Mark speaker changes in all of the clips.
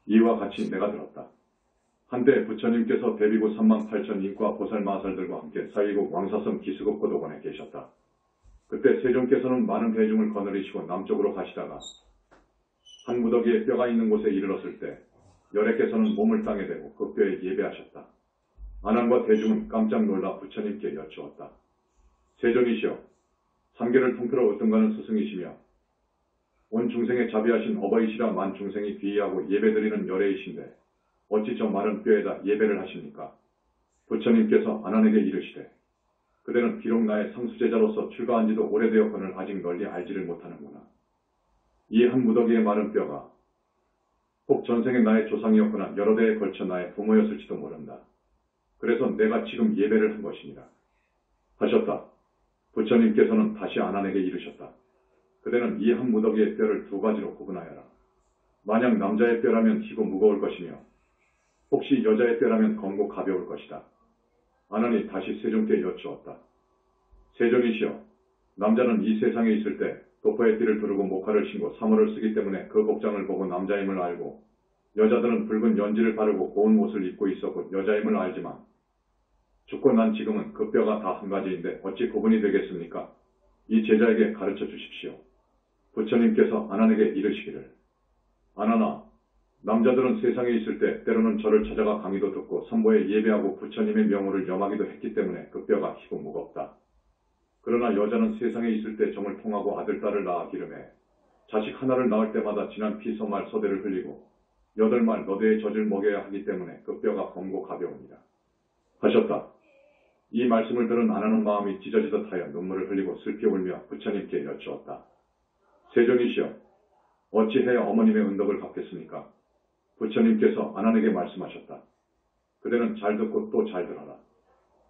Speaker 1: 이와 같이 내가 들었다. 한때 부처님께서 대비구 38,000 인과 보살마살들과 함께 사이국 왕사성 기수급 고도관에 계셨다. 그때 세종께서는 많은 대중을 거느리시고 남쪽으로 가시다가 한 무더기에 뼈가 있는 곳에 이르렀을 때 열애께서는 몸을 땅에 대고 그 뼈에 예배하셨다. 안왕과 대중은 깜짝 놀라 부처님께 여쭈었다. 세존이시여, 삼계를 통틀어 으뜸가는 스승이시며 온 중생에 자비하신 어버이시라 만 중생이 귀의하고 예배드리는 열애이신데 어찌 저 마른 뼈에다 예배를 하십니까? 부처님께서 안한에게 이르시되 그대는 비록 나의 상수제자로서 출가한 지도 오래되었거늘 아직 널리 알지를 못하는구나. 이 한 무더기의 마른 뼈가 혹 전생에 나의 조상이었거나 여러 대에 걸쳐 나의 부모였을지도 모른다. 그래서 내가 지금 예배를 한 것이니라. 하셨다. 부처님께서는 다시 안한에게 이르셨다. 그대는 이 한 무더기의 뼈를 두 가지로 구분하여라. 만약 남자의 뼈라면 희고 무거울 것이며 혹시 여자의 뼈라면 검고 가벼울 것이다. 안한이 다시 세존께 여쭈었다. 세존이시여, 남자는 이 세상에 있을 때 도포의 띠를 두르고 목화를 신고 사물을 쓰기 때문에 그 복장을 보고 남자임을 알고 여자들은 붉은 연지를 바르고 고운 옷을 입고 있었고 여자임을 알지만 죽고 난 지금은 그 뼈가 다 한 가지인데 어찌 구분이 되겠습니까? 이 제자에게 가르쳐 주십시오. 부처님께서 안한에게 이르시기를 안한아, 남자들은 세상에 있을 때 때로는 저를 찾아가 강의도 듣고 선보에 예배하고 부처님의 명호를 염하기도 했기 때문에 그 뼈가 희고 무겁다. 그러나 여자는 세상에 있을 때 정을 통하고 아들, 딸을 낳아 기름해 자식 하나를 낳을 때마다 진한 피 서말 서대를 흘리고 8말 너대의 젖을 먹여야 하기 때문에 그 뼈가 검고 가벼웁니다. 하셨다. 이 말씀을 들은 안하는 마음이 찢어지듯하여 눈물을 흘리고 슬피 울며 부처님께 여쭈었다. 세존이시여, 어찌해야 어머님의 은덕을 갚겠습니까? 부처님께서 안한에게 말씀하셨다. 그대는 잘 듣고 또 잘 들어라.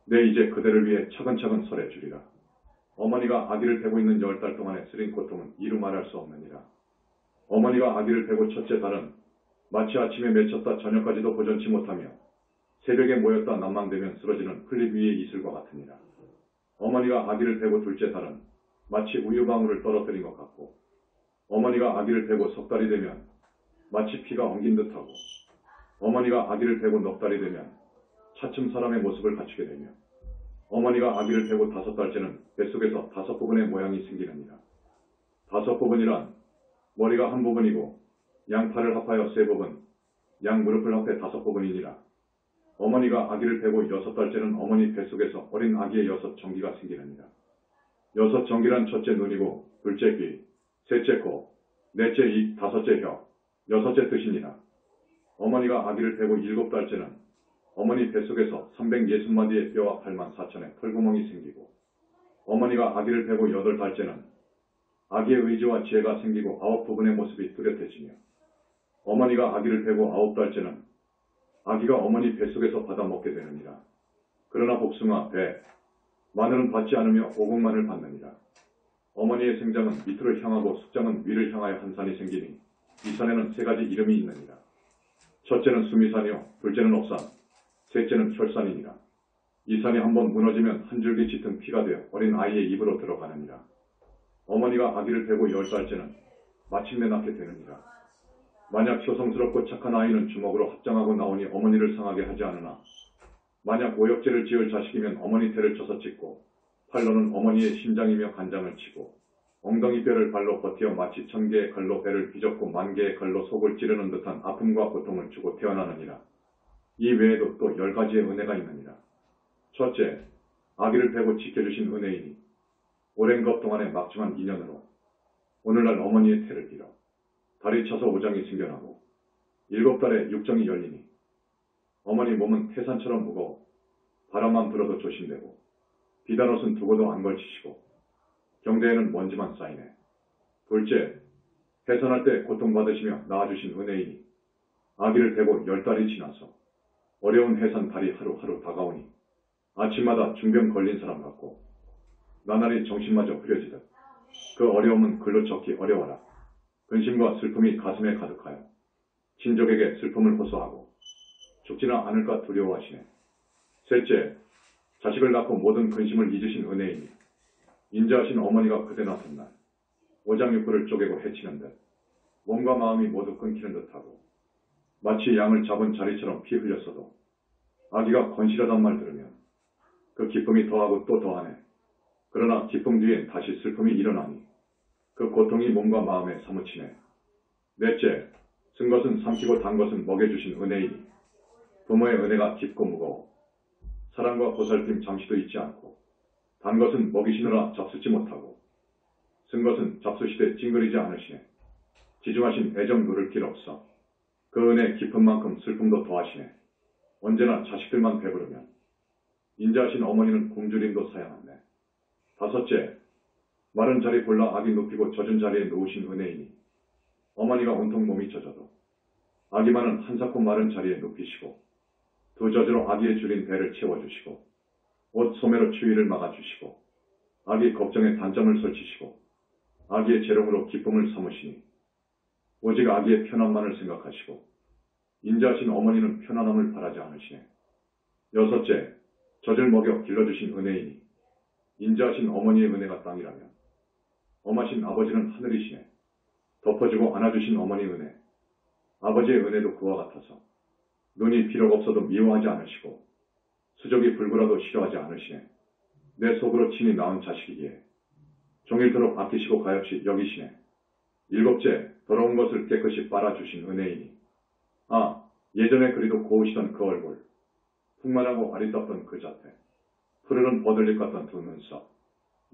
Speaker 1: 내 이제 그대를 위해 차근차근 설해 주리라. 어머니가 아기를 베고 있는 10달 동안의 쓰린 고통은 이루 말할 수 없느니라. 어머니가 아기를 베고 첫째 달은 마치 아침에 맺혔다 저녁까지도 보전치 못하며 새벽에 모였다 난망되면 쓰러지는 풀잎 위의 이슬과 같으니라. 어머니가 아기를 베고 둘째 달은 마치 우유방울을 떨어뜨린 것 같고 어머니가 아기를 베고 석 달이 되면 마치 피가 엉긴 듯하고 어머니가 아기를 베고 넉 달이 되면 차츰 사람의 모습을 갖추게 되며 어머니가 아기를 베고 5달째는 뱃속에서 5부분의 모양이 생기느니라. 5부분이란 머리가 한 부분이고 양팔을 합하여 3부분, 양 무릎을 합해 5부분이니라. 어머니가 아기를 베고 6달째는 어머니 뱃속에서 어린 아기의 6정기가 생기느니라. 6정기란 첫째 눈이고 둘째 귀, 셋째 코, 넷째 입, 5째 혀, 6째 뜻이니라. 어머니가 아기를 베고 7달째는 어머니 뱃속에서 360마디의 뼈와 84,000의 털구멍이 생기고 어머니가 아기를 베고 8달째는 아기의 의지와 지혜가 생기고 9부분의 모습이 뚜렷해지며 어머니가 아기를 베고 9달째는 아기가 어머니 뱃속에서 받아먹게 되느니라. 그러나 복숭아, 배, 마늘은 받지 않으며 오곡만을 받느니라. 어머니의 생장은 밑으로 향하고 숙장은 위를 향하여 한 산이 생기니 이 산에는 3가지 이름이 있느니라. 첫째는 수미산이요, 둘째는 옥산, 셋째는 혈산이니라. 이 산이 한번 무너지면 한 줄기 짙은 피가 되어 어린 아이의 입으로 들어가느니라. 어머니가 아기를 베고 10달째는 마침내 낳게 되느니라. 만약 효성스럽고 착한 아이는 주먹으로 합장하고 나오니 어머니를 상하게 하지 않으나 만약 오역죄를 지을 자식이면 어머니 태를 쳐서 찢고 팔로는 어머니의 심장이며 간장을 치고 엉덩이 뼈를 발로 버티어 마치 1000개의 칼로 배를 비젓고 10,000개의 칼로 속을 찌르는 듯한 아픔과 고통을 주고 태어나느니라. 이 외에도 또 10가지의 은혜가 있느니라. 첫째, 아기를 베고 지켜주신 은혜이니 오랜 것 동안의 막중한 인연으로 오늘날 어머니의 태를 빌어 다리 차서 오장이 생겨나고 7달에 육정이 열리니 어머니 몸은 태산처럼 무거워 바람만 불어도 조심되고 비단 옷은 두고도 안 걸치시고 경대에는 먼지만 쌓이네. 둘째, 해산할 때 고통받으시며 낳아주신 은혜이니 아기를 베고 10달이 지나서 어려운 해산 달이 하루하루 다가오니 아침마다 중병 걸린 사람 같고 나날이 정신마저 흐려지듯 그 어려움은 글로 적기 어려워라. 근심과 슬픔이 가슴에 가득하여 친족에게 슬픔을 호소하고 죽지나 않을까 두려워하시네. 셋째, 자식을 낳고 모든 근심을 잊으신 은혜이니 인자하신 어머니가 그대 낳던 날 오장육부를 쪼개고 해치는 듯 몸과 마음이 모두 끊기는 듯하고 마치 양을 잡은 자리처럼 피 흘렸어도 아기가 건실하단 말 들으면 그 기쁨이 더하고 또 더하네. 그러나 기쁨 뒤엔 다시 슬픔이 일어나니 그 고통이 몸과 마음에 사무치네. 넷째, 쓴 것은 삼키고 단 것은 먹여주신 은혜이니 부모의 은혜가 깊고 무거워 사랑과 보살핌 잠시도 잊지 않고 단 것은 먹이시느라 잡수지 못하고 쓴 것은 잡수시되 찡그리지 않으시네. 지중하신 애정 누를 길 없어 그 은혜 깊은 만큼 슬픔도 더하시네. 언제나 자식들만 배부르면 인자하신 어머니는 굶주림도 사양하네. 다섯째, 마른 자리 골라 아기 눕히고 젖은 자리에 놓으신 은혜이니 어머니가 온통 몸이 젖어도 아기만은 한사코 마른 자리에 눕히시고 두 젖으로 아기의 줄인 배를 채워주시고 옷 소매로 추위를 막아주시고 아기 걱정에 단점을 설치시고 아기의 재롱으로 기쁨을 삼으시니 오직 아기의 편안만을 생각하시고 인자하신 어머니는 편안함을 바라지 않으시네. 여섯째, 젖을 먹여 길러주신 은혜이니 인자하신 어머니의 은혜가 땅이라면 엄하신 아버지는 하늘이시네. 덮어주고 안아주신 어머니 은혜, 아버지의 은혜도 그와 같아서 눈이 비록 없어도 미워하지 않으시고 수족이 불구라도 싫어하지 않으시네. 내 속으로 친히 낳은 자식이기에 종일토록 아끼시고 가엾이 여기시네. 일곱째, 더러운 것을 깨끗이 빨아주신 은혜이니 예전에 그리도 고우시던 그 얼굴, 풍만하고 아리답던 그 자태, 푸르른 버들잎 같던 두 눈썹,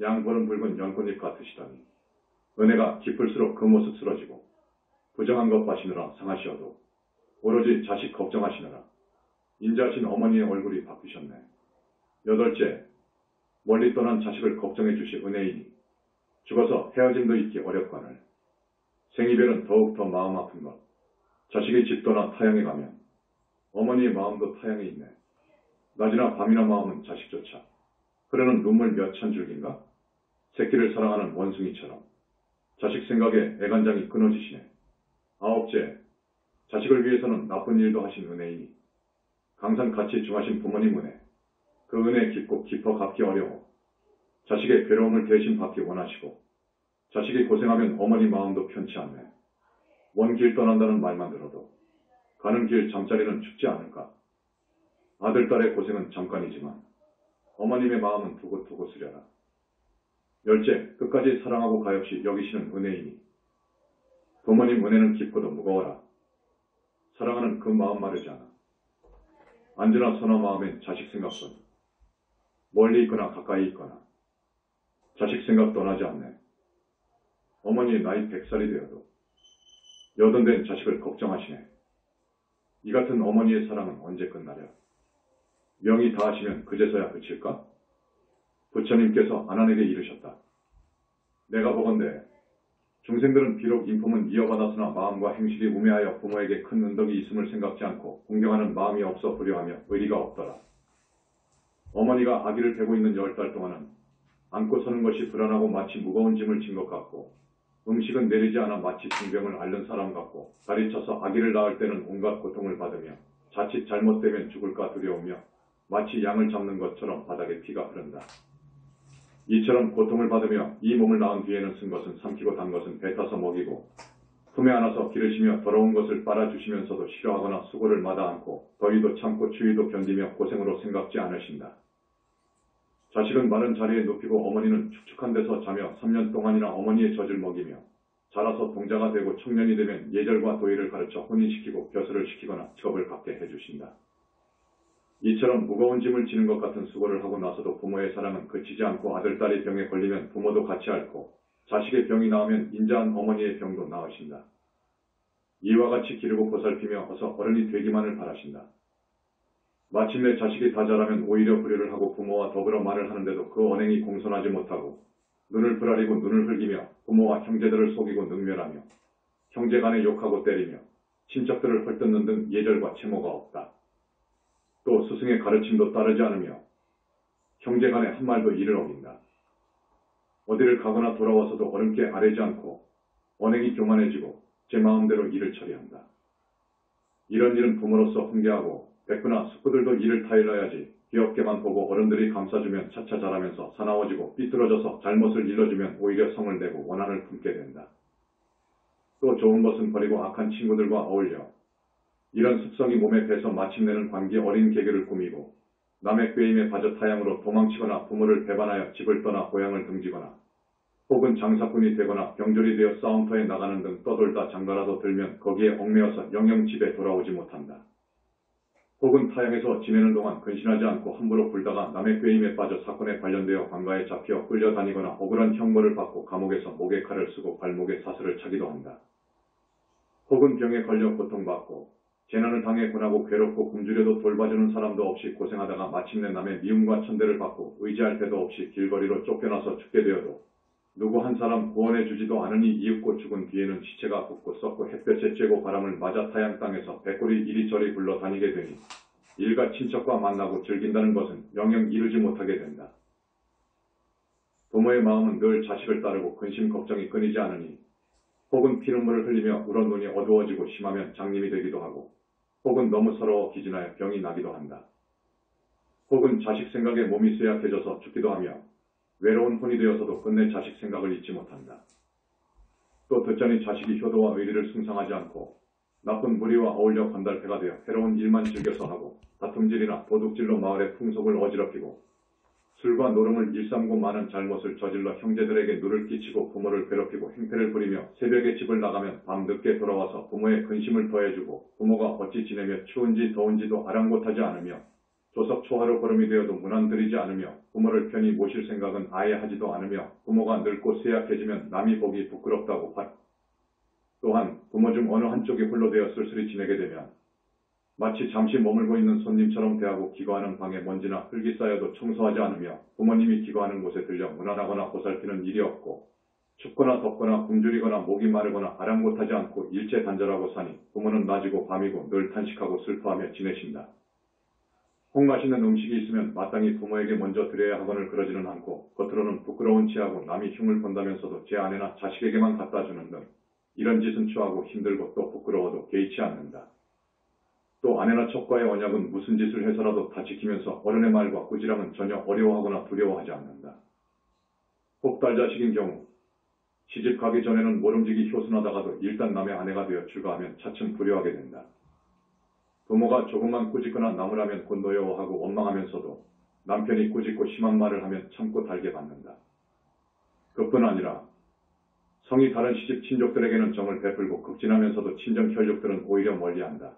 Speaker 1: 양보는 붉은 연꽃잎 같으시더니 은혜가 깊을수록 그 모습 쓰러지고 부정한 것 봐시느라 상하시어도 오로지 자식 걱정하시느라 인자하신 어머니의 얼굴이 바뀌셨네. 여덟째, 멀리 떠난 자식을 걱정해 주시 은혜이니 죽어서 헤어짐도 잊기 어렵거늘 생이별은 더욱 더 마음 아픈 것. 자식이 집 떠나 타향에 가면 어머니의 마음도 타향에 있네. 낮이나 밤이나 마음은 자식조차 흐르는 눈물 몇 천 줄기인가? 새끼를 사랑하는 원숭이처럼 자식 생각에 애간장이 끊어지시네. 아홉째, 자식을 위해서는 나쁜 일도 하신 은혜이니 강산 같이 중하신 부모님 은혜, 그 은혜 깊고 깊어 갚기 어려워 자식의 괴로움을 대신 받기 원하시고 자식이 고생하면 어머니 마음도 편치 않네. 먼 길 떠난다는 말만 들어도 가는 길 잠자리는 춥지 않을까. 아들, 딸의 고생은 잠깐이지만 어머님의 마음은 두고두고 쓰려라. 열째, 끝까지 사랑하고 가엾이 여기시는 은혜이니 부모님 은혜는 깊고도 무거워라. 사랑하는 그 마음 마르지 않아. 언제나 선화 마음엔 자식 생각뿐. 멀리 있거나 가까이 있거나 자식 생각 떠나지 않네. 어머니의 나이 100살이 되어도 여든된 자식을 걱정하시네. 이 같은 어머니의 사랑은 언제 끝나랴. 명이 다하시면 그제서야 그칠까? 부처님께서 아난에게 이르셨다. 내가 보건대 중생들은 비록 인품은 이어받았으나 마음과 행실이 우매하여 부모에게 큰 은덕이 있음을 생각지 않고 공경하는 마음이 없어 불효하며 의리가 없더라. 어머니가 아기를 베고 있는 10달 동안은 안고 서는 것이 불안하고 마치 무거운 짐을 진 것 같고 음식은 내리지 않아 마치 중병을 앓는 사람 같고 다리 쳐서 아기를 낳을 때는 온갖 고통을 받으며 자칫 잘못되면 죽을까 두려우며 마치 양을 잡는 것처럼 바닥에 피가 흐른다. 이처럼 고통을 받으며 이 몸을 낳은 뒤에는 쓴 것은 삼키고 단 것은 뱉어서 먹이고 품에 안아서 기르시며 더러운 것을 빨아주시면서도 싫어하거나 수고를 마다 않고 더위도 참고 추위도 견디며 고생으로 생각지 않으신다. 자식은 마른 자리에 눕히고 어머니는 축축한 데서 자며 3년 동안이나 어머니의 젖을 먹이며 자라서 동자가 되고 청년이 되면 예절과 도의를 가르쳐 혼인시키고 벼슬을 시키거나 직업을 갖게 해주신다. 이처럼 무거운 짐을 지는 것 같은 수고를 하고 나서도 부모의 사랑은 그치지 않고 아들, 딸이 병에 걸리면 부모도 같이 앓고 자식의 병이 나으면 인자한 어머니의 병도 나으신다. 이와 같이 기르고 보살피며 어서 어른이 되기만을 바라신다. 마침내 자식이 다 자라면 오히려 불효를 하고 부모와 더불어 말을 하는데도 그 언행이 공손하지 못하고 눈을 부라리고 눈을 흘기며 부모와 형제들을 속이고 능멸하며 형제간에 욕하고 때리며 친척들을 헐뜯는 등 예절과 채모가 없다. 또 스승의 가르침도 따르지 않으며 형제간에 한 말도 이를 어긴다. 어디를 가거나 돌아와서도 어른께 아뢰지 않고 언행이 교만해지고 제 마음대로 일을 처리한다. 이런 일은 부모로서 훈계하고 백구나 숙부들도 이를 타일러야지 귀엽게만 보고 어른들이 감싸주면 차차 자라면서 사나워지고 삐뚤어져서 잘못을 일러주면 오히려 성을 내고 원한을 품게 된다. 또 좋은 것은 버리고 악한 친구들과 어울려 이런 습성이 몸에 배서 마침내는 관계 어린 개그를 꾸미고 남의 꾀임에 빠져 타향으로 도망치거나 부모를 배반하여 집을 떠나 고향을 등지거나 혹은 장사꾼이 되거나 병졸이 되어 싸움터에 나가는 등 떠돌다 장가라도 들면 거기에 얽매여서 영영 집에 돌아오지 못한다. 혹은 타향에서 지내는 동안 근신하지 않고 함부로 굴다가 남의 꾀임에 빠져 사건에 관련되어 관가에 잡혀 끌려다니거나 억울한 형벌을 받고 감옥에서 목에 칼을 쓰고 발목에 사슬을 차기도 한다. 혹은 병에 걸려 고통받고 재난을 당해 고나고 괴롭고 굶주려도 돌봐주는 사람도 없이 고생하다가 마침내 남의 미움과 천대를 받고 의지할 데도 없이 길거리로 쫓겨나서 죽게 되어도 누구 한 사람 구원해 주지도 않으니 이윽고 죽은 뒤에는 시체가 붓고 썩고 햇볕에 쬐고 바람을 맞아 타양 땅에서 백골이 이리저리 굴러다니게 되니 일가 친척과 만나고 즐긴다는 것은 영영 이루지 못하게 된다. 부모의 마음은 늘 자식을 따르고 근심 걱정이 끊이지 않으니 혹은 피눈물을 흘리며 울어 눈이 어두워지고 심하면 장님이 되기도 하고 혹은 너무 서러워 기진하여 병이 나기도 한다. 혹은 자식 생각에 몸이 쇠약해져서 죽기도 하며 외로운 혼이 되어서도 끝내 자식 생각을 잊지 못한다. 또 듣자니 자식이 효도와 의리를 숭상하지 않고 나쁜 무리와 어울려 건달패가 되어 해로운 일만 즐겨서 하고 다툼질이나 도둑질로 마을의 풍속을 어지럽히고 술과 노름을 일삼고 많은 잘못을 저질러 형제들에게 누를 끼치고 부모를 괴롭히고 행패를 부리며 새벽에 집을 나가면 밤늦게 돌아와서 부모의 근심을 더해주고 부모가 어찌 지내며 추운지 더운지도 아랑곳하지 않으며 조석 초하루 걸음이 되어도 문안드리지 않으며 부모를 편히 모실 생각은 아예 하지도 않으며 부모가 늙고 쇠약해지면 남이 보기 부끄럽다고 또한 부모 중 어느 한쪽이 홀로 되어 쓸쓸히 지내게 되면 마치 잠시 머물고 있는 손님처럼 대하고 기거하는 방에 먼지나 흙이 쌓여도 청소하지 않으며 부모님이 기거하는 곳에 들려 문안하거나 보살피는 일이 없고 춥거나 덥거나 굶주리거나 목이 마르거나 아랑곳하지 않고 일체 단절하고 사니 부모는 낮이고 밤이고 늘 탄식하고 슬퍼하며 지내신다. 혹 맛있는 음식이 있으면 마땅히 부모에게 먼저 드려야 하거늘 그러지는 않고 겉으로는 부끄러운 체하고 남이 흉을 본다면서도 제 아내나 자식에게만 갖다 주는 등 이런 짓은 추하고 힘들고 또 부끄러워도 개의치 않는다. 또 아내나 척과의 언약은 무슨 짓을 해서라도 다 지키면서 어른의 말과 꾸지람은 전혀 어려워하거나 두려워하지 않는다. 혹 딸자식인 경우 시집 가기 전에는 모름지기 효순하다가도 일단 남의 아내가 되어 출가하면 차츰 불효하게 된다. 부모가 조금만 꾸짖거나 나무라면 곤도여워하고 원망하면서도 남편이 꾸짖고 심한 말을 하면 참고 달게 받는다. 그뿐 아니라 성이 다른 시집 친족들에게는 정을 베풀고 극진하면서도 친정 혈족들은 오히려 멀리한다.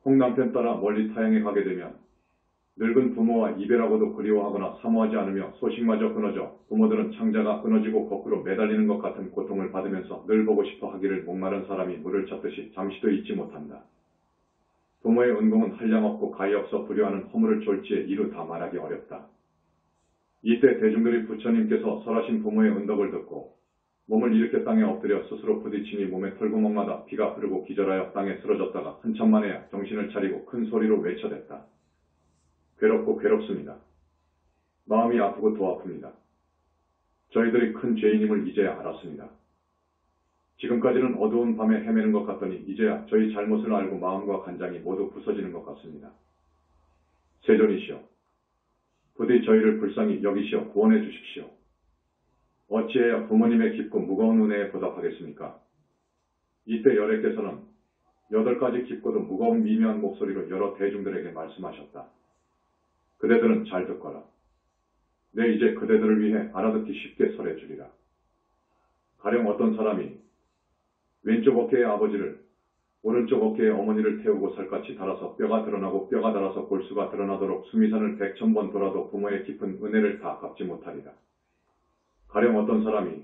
Speaker 1: 혹 남편 따라 멀리 타향에 가게 되면 늙은 부모와 이별하고도 그리워하거나 사모하지 않으며 소식마저 끊어져 부모들은 창자가 끊어지고 거꾸로 매달리는 것 같은 고통을 받으면서 늘 보고 싶어 하기를 목마른 사람이 물을 찾듯이 잠시도 잊지 못한다. 부모의 은공은 한량없고 가히없어 불효하는 허물을 졸지에 이루 다 말하기 어렵다. 이때 대중들이 부처님께서 설하신 부모의 은덕을 듣고 몸을 일으켜 땅에 엎드려 스스로 부딪히니 몸의 털구멍마다 피가 흐르고 기절하여 땅에 쓰러졌다가 한참 만에야 정신을 차리고 큰 소리로 외쳐댔다. 괴롭고 괴롭습니다. 마음이 아프고 더 아픕니다. 저희들이 큰 죄인임을 이제야 알았습니다. 지금까지는 어두운 밤에 헤매는 것 같더니 이제야 저희 잘못을 알고 마음과 간장이 모두 부서지는 것 같습니다. 세존이시여, 부디 저희를 불쌍히 여기시어 구원해 주십시오. 어찌해야 부모님의 깊고 무거운 은혜에 보답하겠습니까? 이때 열애께서는 8가지 깊고도 무거운 미묘한 목소리로 여러 대중들에게 말씀하셨다. 그대들은 잘 듣거라. 내 이제 그대들을 위해 알아듣기 쉽게 설해주리라. 가령 어떤 사람이 왼쪽 어깨의 아버지를 오른쪽 어깨의 어머니를 태우고 살갗이 닳아서 뼈가 드러나고 뼈가 닳아서 골수가 드러나도록 수미산을 100,000번 돌아도 부모의 깊은 은혜를 다 갚지 못하리라. 가령 어떤 사람이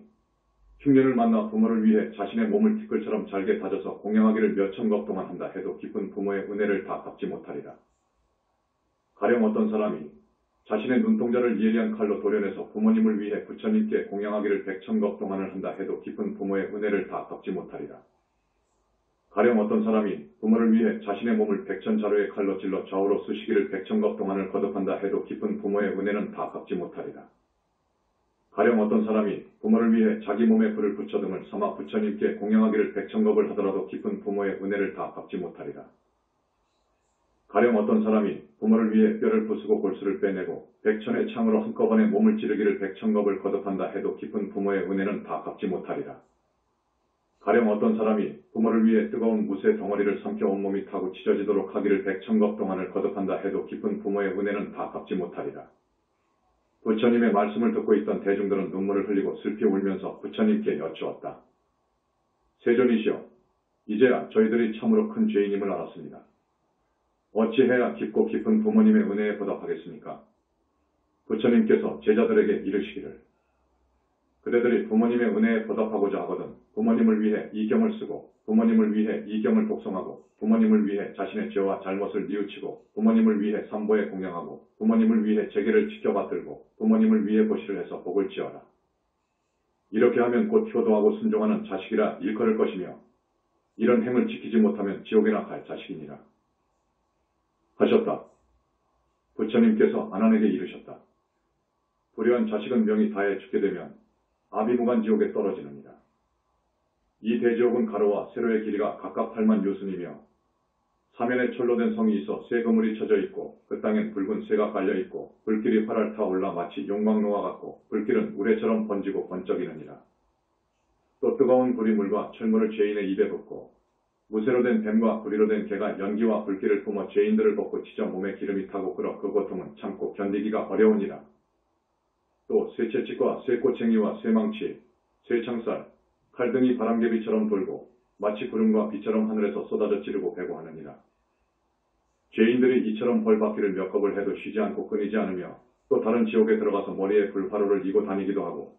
Speaker 1: 흉년을 만나 부모를 위해 자신의 몸을 티끌처럼 잘게 다져서 공양하기를 몇천 겁 동안 한다 해도 깊은 부모의 은혜를 다 갚지 못하리라. 가령 어떤 사람이 자신의 눈동자를 예리한 칼로 도려내서 부모님을 위해 부처님께 공양하기를 100,000겁 동안을 한다 해도 깊은 부모의 은혜를 다 갚지 못하리라. 가령 어떤 사람이 부모를 위해 자신의 몸을 100,000자루의 칼로 찔러 좌우로 쑤시기를 100,000겁 동안을 거듭한다 해도 깊은 부모의 은혜는 다 갚지 못하리라. 가령 어떤 사람이 부모를 위해 자기 몸에 불을 붙여 등을 삼아 부처님께 공양하기를 100,000겁을 하더라도 깊은 부모의 은혜를 다 갚지 못하리라. 가령 어떤 사람이 부모를 위해 뼈를 부수고 골수를 빼내고 100,000의 창으로 한꺼번에 몸을 찌르기를 100,000겁을 거듭한다 해도 깊은 부모의 은혜는 다 갚지 못하리라. 가령 어떤 사람이 부모를 위해 뜨거운 무쇠 덩어리를 삼켜 온몸이 타고 찢어지도록 하기를 백천겁 동안을 거듭한다 해도 깊은 부모의 은혜는 다 갚지 못하리라. 부처님의 말씀을 듣고 있던 대중들은 눈물을 흘리고 슬피 울면서 부처님께 여쭈었다. 세존이시여, 이제야 저희들이 참으로 큰 죄인임을 알았습니다. 어찌해야 깊고 깊은 부모님의 은혜에 보답하겠습니까? 부처님께서 제자들에게 이르시기를, 그대들이 부모님의 은혜에 보답하고자 하거든 부모님을 위해 이 경을 쓰고 부모님을 위해 이 경을 독송하고 부모님을 위해 자신의 죄와 잘못을 뉘우치고 부모님을 위해 삼보에 공양하고 부모님을 위해 제계를 지켜받들고 부모님을 위해 보시를 해서 복을 지어라. 이렇게 하면 곧 효도하고 순종하는 자식이라 일컬을 것이며 이런 행을 지키지 못하면 지옥에나 갈 자식이니라 하셨다. 부처님께서 아난에게 이르셨다. 불의한 자식은 명이 다해 죽게 되면 아비무간 지옥에 떨어지느니라. 이 대지옥은 가로와 세로의 길이가 각각 8만 요순이며 사면에 철로 된 성이 있어 쇠 그물이 쳐져 있고 그 땅엔 붉은 쇠가 깔려 있고 불길이 활활 타올라 마치 용광로와 같고 불길은 우레처럼 번지고 번쩍이느니라. 또 뜨거운 불이 물과 철물을 죄인의 입에 붓고 무쇠로 된 뱀과 구리로 된 개가 연기와 불길을 뿜어 죄인들을 벗고 찢어 몸에 기름이 타고 끓어 그 고통은 참고 견디기가 어려우니라. 또 쇠채찍과 쇠꼬챙이와 쇠망치, 쇠창살, 칼등이 바람개비처럼 돌고 마치 구름과 비처럼 하늘에서 쏟아져 찌르고 배고하느니라. 죄인들이 이처럼 벌받기를 몇 겁을 해도 쉬지 않고 끊이지 않으며 또 다른 지옥에 들어가서 머리에 불화로를 이고 다니기도 하고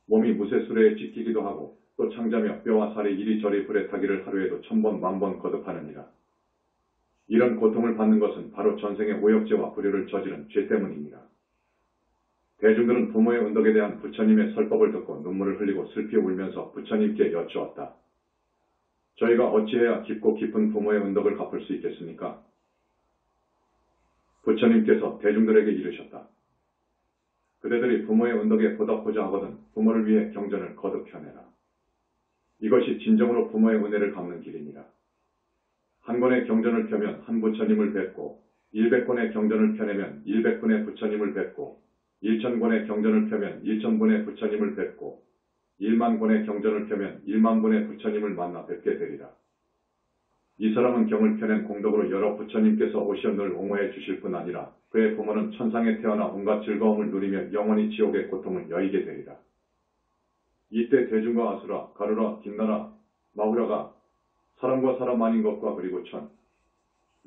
Speaker 1: 몸이 무쇠수레에 찢기기도 하고 또 창자며 뼈와 살이 이리저리 불에 타기를 하루에도 1000번 만번 거듭하느니라. 이런 고통을 받는 것은 바로 전생의 오역죄와 불효를 저지른 죄 때문입니다. 대중들은 부모의 은덕에 대한 부처님의 설법을 듣고 눈물을 흘리고 슬피 울면서 부처님께 여쭈었다. 저희가 어찌해야 깊고 깊은 부모의 은덕을 갚을 수 있겠습니까? 부처님께서 대중들에게 이르셨다. 그대들이 부모의 은덕에 보답하고자 하거든 부모를 위해 경전을 거듭 펴내라. 이것이 진정으로 부모의 은혜를 갚는 길이니라. 한 권의 경전을 펴면 한 부처님을 뵙고 100권의 경전을 펴내면 100분의 부처님을 뵙고 1000권의 경전을 펴면 1000분의 부처님을 뵙고 100,000권의 경전을 펴면 10,000,000분의 부처님을 만나 뵙게 되리라. 이 사람은 경을 펴낸 공덕으로 여러 부처님께서 오시어 늘 옹호해 주실 뿐 아니라 그의 부모는 천상에 태어나 온갖 즐거움을 누리며 영원히 지옥의 고통을 여의게 되리라. 이때 대중과 아수라, 가루라, 김나라, 마후라가 사람과 사람 아닌 것과 그리고 천,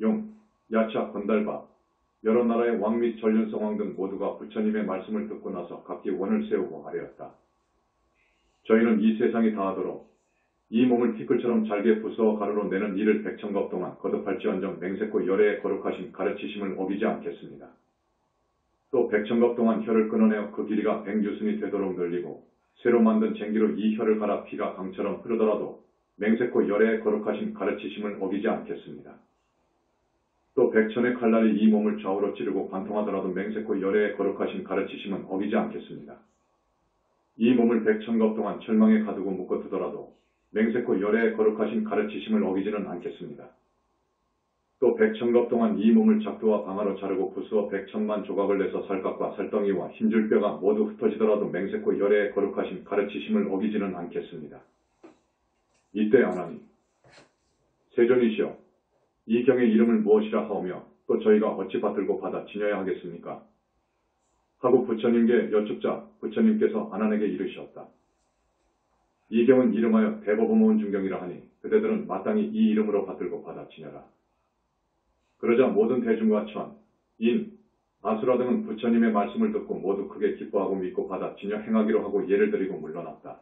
Speaker 1: 용, 야차, 건달바, 여러 나라의 왕 및 전륜성왕 등 모두가 부처님의 말씀을 듣고 나서 각기 원을 세우고 아뢰었다. 저희는 이 세상이 다하도록 이 몸을 티끌처럼 잘게 부수어 가루로 내는 일을 백천겁 동안 거듭할지언정 맹세코 열애의 거룩하신 가르치심을 어기지 않겠습니다. 또 백천겁 동안 혀를 끊어내어 그 길이가 100유순이 되도록 늘리고 새로 만든 쟁기로 이 혀를 갈아 피가 강처럼 흐르더라도 맹세코 열애의 거룩하신 가르치심을 어기지 않겠습니다. 또 100천의 칼날이 이 몸을 좌우로 찌르고 관통하더라도 맹세코 열애의 거룩하신 가르치심은 어기지 않겠습니다. 이 몸을 100천겁 동안 철망에 가두고 묶어두더라도 맹세코 열애의 거룩하신 가르치심을 어기지는 않겠습니다. 또 100천겁 동안 이 몸을 작두와 방아로 자르고 부수어 100천만 조각을 내서 살갗과 살덩이와 힘줄뼈가 모두 흩어지더라도 맹세코 열애의 거룩하신 가르치심을 어기지는 않겠습니다. 이때 아나니, 세존이시여, 이 경의 이름을 무엇이라 하오며 또 저희가 어찌 받들고 받아 지녀야 하겠습니까? 하고 부처님께 여쭙자 부처님께서 아난에게 이르셨다. 이 경은 이름하여 대법음원 중경이라 하니 그대들은 마땅히 이 이름으로 받들고 받아 지녀라. 그러자 모든 대중과 천, 인, 아수라 등은 부처님의 말씀을 듣고 모두 크게 기뻐하고 믿고 받아 지녀 행하기로 하고 예를 드리고 물러났다.